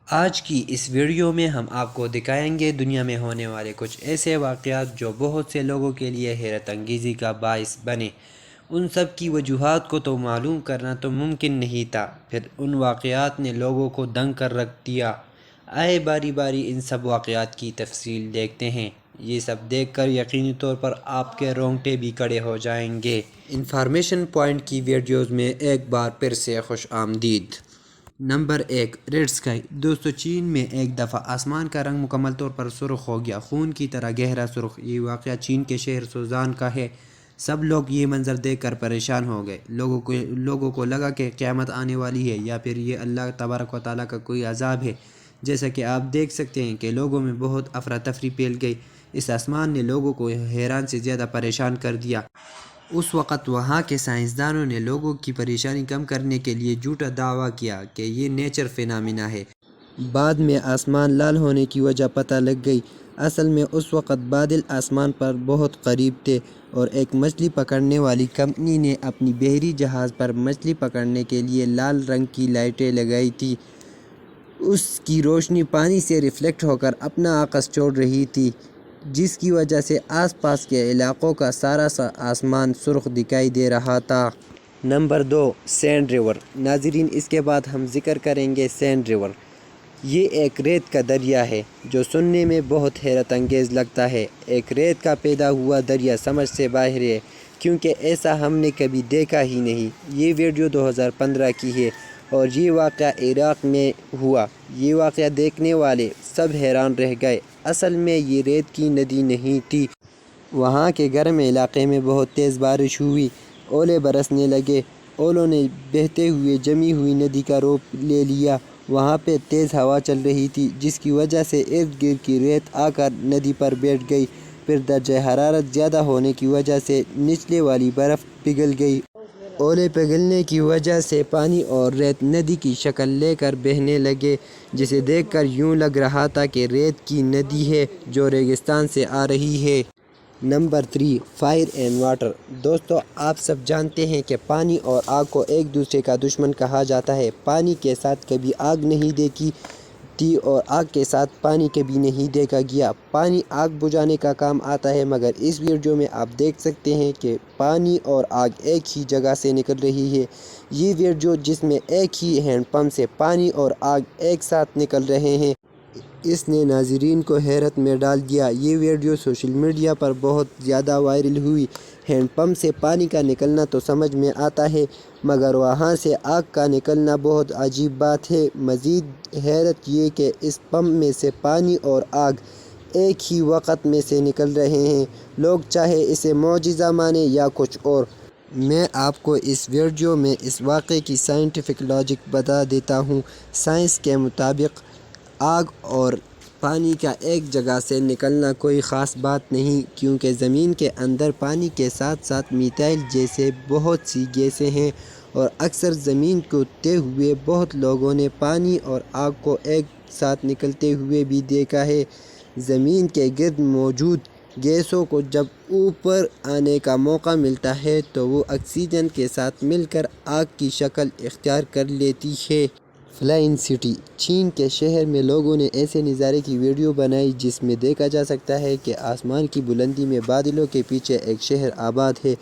آج کی اس ویڈیو میں ہم آپ کو دکھائیں گے دنیا میں ہونے والے کچھ ایسے واقعات جو بہت سے لوگوں کے لیے حیرت انگیزی کا باعث بنے۔ ان سب کی وجوہات کو تو معلوم کرنا تو ممکن نہیں تھا، پھر ان واقعات نے لوگوں کو دنگ کر رکھ دیا۔ آئے باری باری ان سب واقعات کی تفصیل دیکھتے ہیں۔ یہ سب دیکھ کر یقینی طور پر آپ کے رونگٹے بھی کھڑے ہو جائیں گے۔ انفارمیشن پوائنٹ کی ویڈیوز میں ایک بار پھر سے خوش آمدید۔ Number 1، red sky. دوستو، چین میں ایک دفعہ آسمان کا رنگ مکمل طور پر سرخ ہو گیا، خون کی طرح گہرا سرخ۔ یہ واقعہ چین کے شہر سوزان کا ہے۔ سب لوگ یہ منظر دیکھ کر پریشان ہو گئے۔ لوگوں کو لگا کہ قیامت آنے والی ہے یا پھر یہ اللہ تبارک و تعالیٰ کا کوئی عذاب ہے۔ جیسا کہ آپ دیکھ سکتے ہیں کہ لوگوں میں بہت افراتفری پھیل گئی۔ اس آسمان نے لوگوں کو حیران سے زیادہ پریشان کر دیا۔ اس وقت وہاں کے سائنسدانوں نے لوگوں کی پریشانی کم کرنے کے لیے جھوٹا دعویٰ کیا کہ یہ نیچر فینامنا ہے۔ بعد میں آسمان لال ہونے کی وجہ پتہ لگ گئی۔ اصل میں اس وقت بادل آسمان پر بہت قریب تھے اور ایک مچھلی پکڑنے والی کمپنی نے اپنی بحری جہاز پر مچھلی پکڑنے کے لیے لال رنگ کی لائٹیں لگائی تھیں۔ اس کی روشنی پانی سے ریفلیکٹ ہو کر اپنا عکس چھوڑ رہی تھی، جس کی وجہ سے آس پاس کے علاقوں کا سارا آسمان سرخ دکھائی دے رہا تھا۔ Number 2، send river. ناظرین، اس کے بعد ہم ذکر کریں گے سینڈ ریور۔ یہ ایک ریت کا دریا ہے جو سننے میں بہت حیرت انگیز لگتا ہے۔ ایک ریت کا پیدا ہوا دریا سمجھ سے باہر ہے، کیونکہ ایسا ہم نے کبھی دیکھا ہی نہیں۔ یہ ویڈیو 2015 کی ہے اور یہ واقعہ عراق میں ہوا۔ یہ واقعہ دیکھنے والے سب حیران رہ گئے۔ اصل میں یہ ریت کی ندی نہیں تھی۔ وہاں کے گرم علاقے میں بہت تیز بارش ہوئی، اولے برسنے لگے۔ اولوں نے بہتے ہوئے جمی ہوئی ندی کا روپ لے لیا۔ وہاں پہ تیز ہوا چل رہی تھی، جس کی وجہ سے ارد گرد کی ریت آ کر ندی پر بیٹھ گئی۔ پھر درجہ حرارت زیادہ ہونے کی وجہ سے نچلے والی برف پگھل گئی۔ اولے پگھلنے کی وجہ سے پانی اور ریت ندی کی شکل لے کر بہنے لگے، جسے دیکھ کر یوں لگ رہا تھا کہ ریت کی ندی ہے جو ریگستان سے آ رہی ہے۔ Number 3، fire and water. دوستو، آپ سب جانتے ہیں کہ پانی اور آگ کو ایک دوسرے کا دشمن کہا جاتا ہے۔ پانی کے ساتھ کبھی آگ نہیں دیکھی تھی اور آگ کے ساتھ پانی کبھی نہیں دیکھا گیا۔ پانی آگ بجھانے کا کام آتا ہے، مگر اس ویڈیو میں آپ دیکھ سکتے ہیں کہ پانی اور آگ ایک ہی جگہ سے نکل رہی ہے۔ یہ ویڈیو جس میں ایک ہی ہینڈ پمپ سے پانی اور آگ ایک ساتھ نکل رہے ہیں، اس نے ناظرین کو حیرت میں ڈال دیا۔ یہ ویڈیو سوشل میڈیا پر بہت زیادہ وائرل ہوئی۔ ہینڈ پمپ سے پانی کا نکلنا تو سمجھ میں آتا ہے، مگر وہاں سے آگ کا نکلنا بہت عجیب بات ہے۔ مزید حیرت یہ کہ اس پمپ میں سے پانی اور آگ ایک ہی وقت میں سے نکل رہے ہیں۔ لوگ چاہے اسے معجزہ مانیں یا کچھ اور۔ میں آپ کو اس ویڈیو میں اس واقعے کی سائنٹیفک لاجک بتا دیتا ہوں۔ سائنس کے مطابق آگ اور پانی کا ایک جگہ سے نکلنا کوئی خاص بات نہیں، کیونکہ زمین کے اندر پانی کے ساتھ ساتھ میتھائل جیسے بہت سی گیسیں ہیں، اور اکثر زمین کو تے ہوئے بہت لوگوں نے پانی اور آگ کو ایک ساتھ نکلتے ہوئے بھی دیکھا ہے۔ زمین کے گرد موجود گیسوں کو جب اوپر آنے کا موقع ملتا ہے تو وہ آکسیجن کے ساتھ مل کر آگ کی شکل اختیار کر لیتی ہے۔ Flying city. چین کے شہر میں لوگوں نے ایسے نظارے کی ویڈیو بنائی جس میں دیکھا جا سکتا ہے کہ آسمان کی بلندی میں بادلوں کے پیچھے ایک شہر آباد ہے۔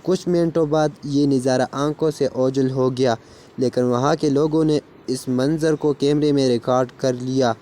کچھ منٹوں بعد یہ نظارہ آنکھوں سے اوجھل ہو گیا، لیکن وہاں کے لوگوں نے اس منظر کو کیمرے میں ریکارڈ کر لیا۔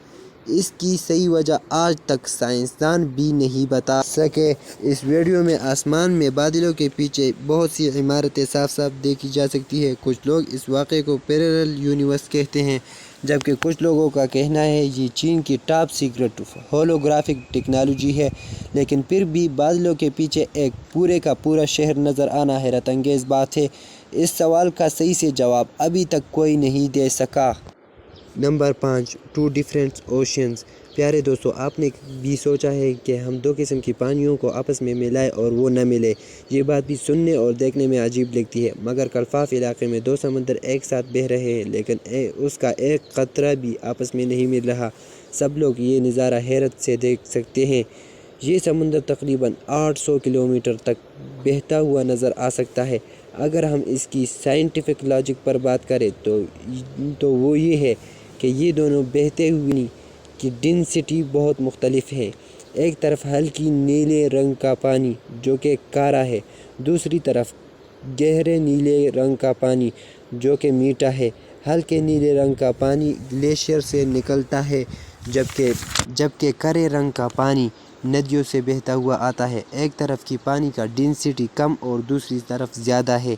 اس کی صحیح وجہ آج تک سائنسدان بھی نہیں بتا سکے۔ اس ویڈیو میں آسمان میں بادلوں کے پیچھے بہت سی عمارتیں صاف صاف دیکھی جا سکتی ہیں۔ کچھ لوگ اس واقعے کو پیرالل یونیورس کہتے ہیں، جبکہ کچھ لوگوں کا کہنا ہے یہ چین کی ٹاپ سیکرٹ ہولوگرافک ٹیکنالوجی ہے۔ لیکن پھر بھی بادلوں کے پیچھے ایک پورے کا پورا شہر نظر آنا حیرت انگیز بات ہے۔ اس سوال کا صحیح سے جواب ابھی تک کوئی نہیں دے سکا۔ Number 5، two different oceans. پیارے دوستو، آپ نے بھی سوچا ہے کہ ہم دو قسم کی پانیوں کو آپس میں ملائیں اور وہ نہ ملے؟ یہ بات بھی سننے اور دیکھنے میں عجیب لگتی ہے، مگر کلفاف علاقے میں دو سمندر ایک ساتھ بہہ رہے ہیں، لیکن اس کا ایک قطرہ بھی آپس میں نہیں مل رہا۔ سب لوگ یہ نظارہ حیرت سے دیکھ سکتے ہیں۔ یہ سمندر تقریباً 800 کلومیٹر تک بہتا ہوا نظر آ سکتا ہے۔ اگر ہم اس کی سائنٹیفک لاجک پر بات کریں تو وہ یہ ہے کہ یہ دونوں بہتے ہوئے کی ڈینسٹی بہت مختلف ہے۔ ایک طرف ہلکی نیلے رنگ کا پانی جو کہ کارا ہے، دوسری طرف گہرے نیلے رنگ کا پانی جو کہ میٹھا ہے۔ ہلکے نیلے رنگ کا پانی گلیشیئر سے نکلتا ہے جبکہ کرے رنگ کا پانی ندیوں سے بہتا ہوا آتا ہے۔ ایک طرف کی پانی کا ڈینسٹی کم اور دوسری طرف زیادہ ہے۔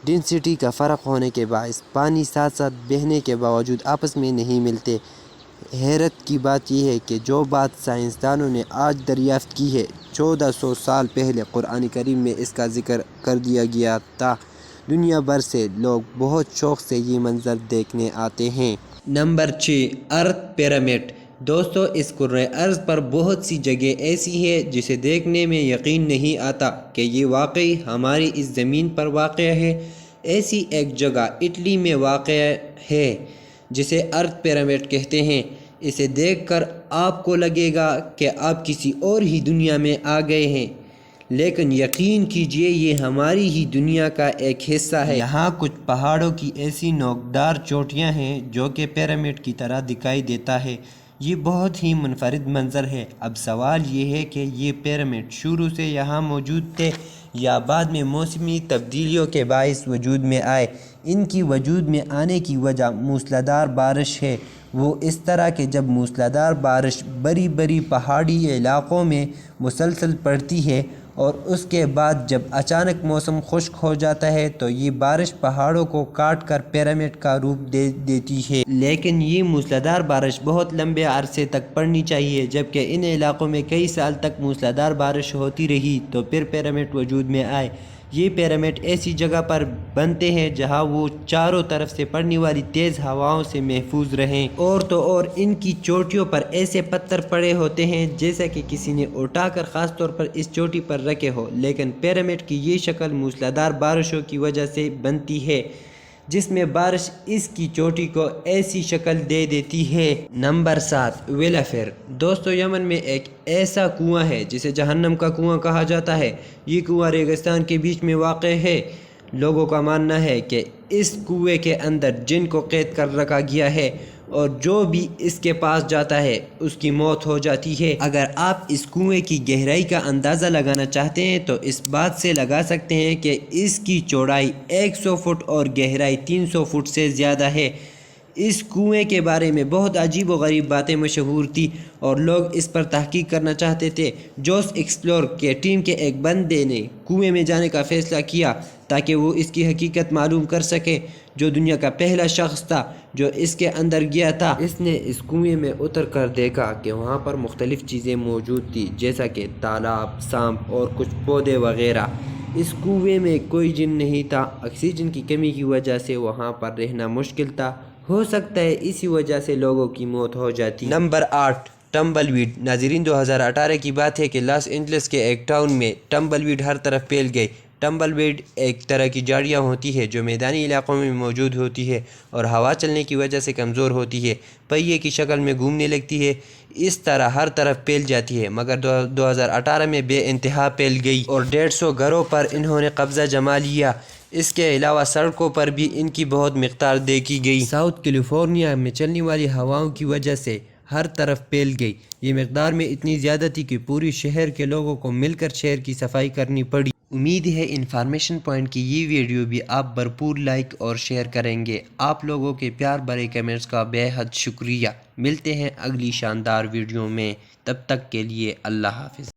ڈینسٹی کا فرق ہونے کے باعث پانی ساتھ ساتھ بہنے کے باوجود آپس میں نہیں ملتے۔ حیرت کی بات یہ ہے کہ جو بات سائنسدانوں نے آج دریافت کی ہے، 1400 سال پہلے قرآن کریم میں اس کا ذکر کر دیا گیا تھا۔ دنیا بھر سے لوگ بہت شوق سے یہ منظر دیکھنے آتے ہیں۔ نمبر 6، ارتھ پیرامڈ۔ دوستو، اس کرۂ ارض پر بہت سی جگہ ایسی ہے جسے دیکھنے میں یقین نہیں آتا کہ یہ واقعی ہماری اس زمین پر واقع ہے۔ ایسی ایک جگہ اٹلی میں واقع ہے جسے ارتھ پیرامڈ کہتے ہیں۔ اسے دیکھ کر آپ کو لگے گا کہ آپ کسی اور ہی دنیا میں آ گئے ہیں، لیکن یقین کیجئے یہ ہماری ہی دنیا کا ایک حصہ ہے۔ یہاں کچھ پہاڑوں کی ایسی نوکدار چوٹیاں ہیں جو کہ پیرامڈ کی طرح دکھائی دیتا ہے۔ یہ بہت ہی منفرد منظر ہے۔ اب سوال یہ ہے کہ یہ پیرامڈ شروع سے یہاں موجود تھے یا بعد میں موسمی تبدیلیوں کے باعث وجود میں آئے؟ ان کی وجود میں آنے کی وجہ موسلادھار بارش ہے۔ وہ اس طرح کہ جب موسلادھار بارش بڑی بڑی پہاڑی علاقوں میں مسلسل پڑتی ہے اور اس کے بعد جب اچانک موسم خشک ہو جاتا ہے تو یہ بارش پہاڑوں کو کاٹ کر پیرامڈ کا روپ دے دیتی ہے۔ لیکن یہ موسلادھار بارش بہت لمبے عرصے تک پڑنی چاہیے، جبکہ ان علاقوں میں کئی سال تک موسلادھار بارش ہوتی رہی تو پھر پیرامڈ وجود میں آئے۔ یہ پیرامڈ ایسی جگہ پر بنتے ہیں جہاں وہ چاروں طرف سے پڑنے والی تیز ہواؤں سے محفوظ رہیں۔ اور تو اور ان کی چوٹیوں پر ایسے پتھر پڑے ہوتے ہیں جیسا کہ کسی نے اٹھا کر خاص طور پر اس چوٹی پر رکھے ہو۔ لیکن پیرامڈ کی یہ شکل موسلادھار بارشوں کی وجہ سے بنتی ہے جس میں بارش اس کی چوٹی کو ایسی شکل دے دیتی ہے۔ نمبر 7، ویلافیر۔ دوستو، یمن میں ایک ایسا کنواں ہے جسے جہنم کا کنواں کہا جاتا ہے۔ یہ کنواں ریگستان کے بیچ میں واقع ہے۔ لوگوں کا ماننا ہے کہ اس کنویں کے اندر جن کو قید کر رکھا گیا ہے اور جو بھی اس کے پاس جاتا ہے اس کی موت ہو جاتی ہے۔ اگر آپ اس کنویں کی گہرائی کا اندازہ لگانا چاہتے ہیں تو اس بات سے لگا سکتے ہیں کہ اس کی چوڑائی 100 فٹ اور گہرائی 300 فٹ سے زیادہ ہے۔ اس کنویں کے بارے میں بہت عجیب و غریب باتیں مشہور تھیں اور لوگ اس پر تحقیق کرنا چاہتے تھے۔ جوس ایکسپلور کے ٹیم کے ایک بندے نے کنویں میں جانے کا فیصلہ کیا تاکہ وہ اس کی حقیقت معلوم کر سکے۔ جو دنیا کا پہلا شخص تھا جو اس کے اندر گیا تھا، اس نے اس کنویں میں اتر کر دیکھا کہ وہاں پر مختلف چیزیں موجود تھیں جیسا کہ تالاب، سانپ اور کچھ پودے وغیرہ۔ اس کنویں میں کوئی جن نہیں تھا۔ آکسیجن کی کمی کی وجہ سے وہاں پر رہنا مشکل تھا۔ ہو سکتا ہے اسی وجہ سے لوگوں کی موت ہو جاتی۔ Number 8، tumbleweed. ناظرین، 2018 کی بات ہے کہ لاس اینجلس کے ایک ٹاؤن میں ٹمبل ویڈ ہر طرف پھیل گئی۔ ٹمبل ویڈ ایک طرح کی جھاڑیاں ہوتی ہے جو میدانی علاقوں میں موجود ہوتی ہے اور ہوا چلنے کی وجہ سے کمزور ہوتی ہے، پہیے کی شکل میں گھومنے لگتی ہے، اس طرح ہر طرف پھیل جاتی ہے، مگر 2018 میں بے انتہا پھیل گئی اور 150 گھروں پر انہوں نے قبضہ جما لیا۔ اس کے علاوہ سڑکوں پر بھی ان کی بہت مقدار دیکھی گئی۔ ساؤتھ کیلیفورنیا میں چلنے والی ہواؤں کی وجہ سے ہر طرف پھیل گئی۔ یہ مقدار میں اتنی زیادہ تھی کہ پوری شہر کے لوگوں کو مل کر شہر کی صفائی کرنی پڑی۔ امید ہے انفارمیشن پوائنٹ کی یہ ویڈیو بھی آپ بھرپور لائک اور شیئر کریں گے۔ آپ لوگوں کے پیار بھرے کمنٹس کا بے حد شکریہ۔ ملتے ہیں اگلی شاندار ویڈیو میں، تب تک کے لیے اللہ حافظ۔